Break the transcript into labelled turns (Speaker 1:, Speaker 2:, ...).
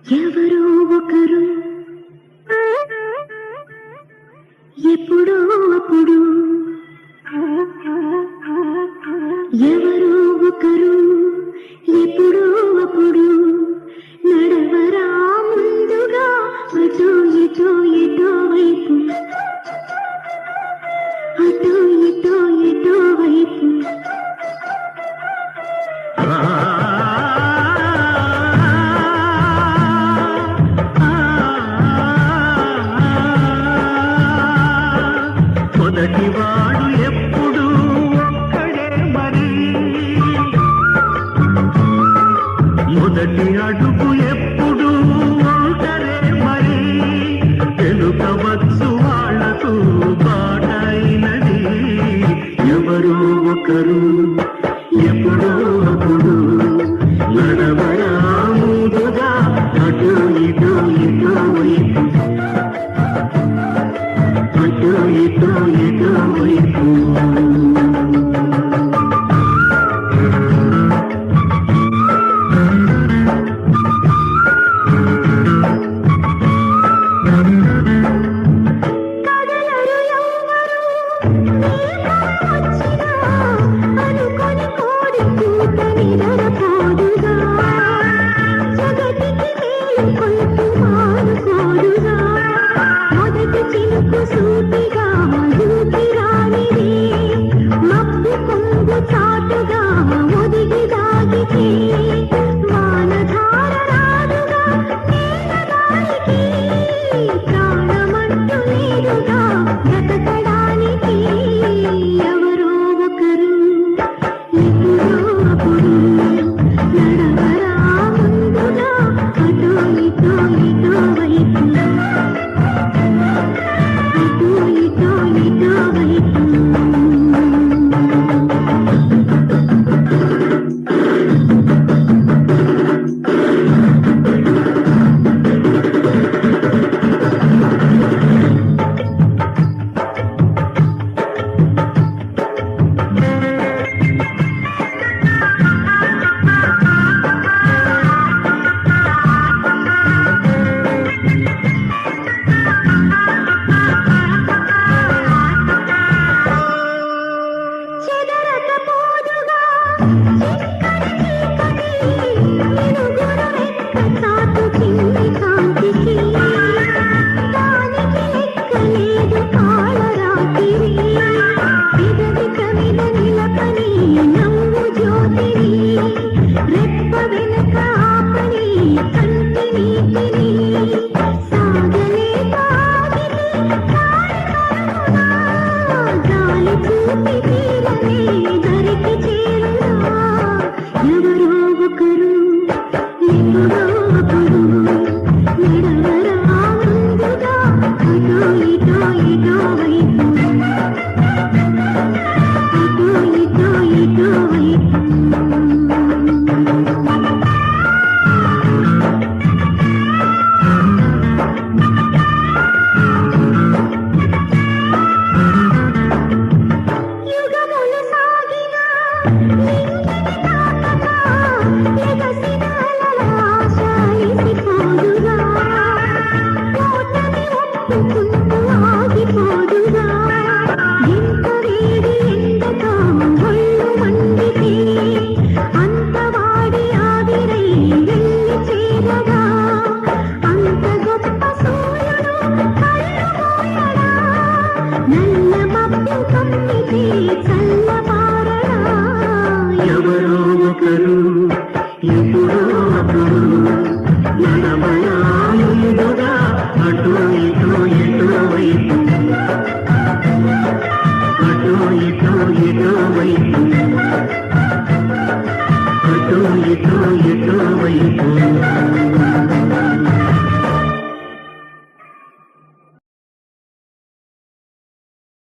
Speaker 1: ఎవరో ఒకరు ఎప్పుడో అప్పుడు ఎవరో ఒకరు ఎప్పుడో అప్పుడు నడవరా ముందుగా అటో ఇటో ఎటో వైపు అటో ఇటో ఎటో వైపు
Speaker 2: మొదటివాడు ఎప్పుడు ఒక్కడే మరి మొదటి అడుగు ఎప్పుడు ఒంటరే మరి తెలుపవచ్చు వాళ్లకు బాటైనది ఎవరో ఒకరు ఎప్పుడో అప్పుడు నడవరా ముందుగా అటు ఇటు ఇటు వైపు అటు ఇటు ఇటు వైపు ఎవరో ఒకరు ఎప్పుడో అప్పుడు నడవరా ముందుగా అటు ఇటు ఎటు వైపు అటు ఇటు ఎటు వైపు అటు ఇటు ఎటు వైపు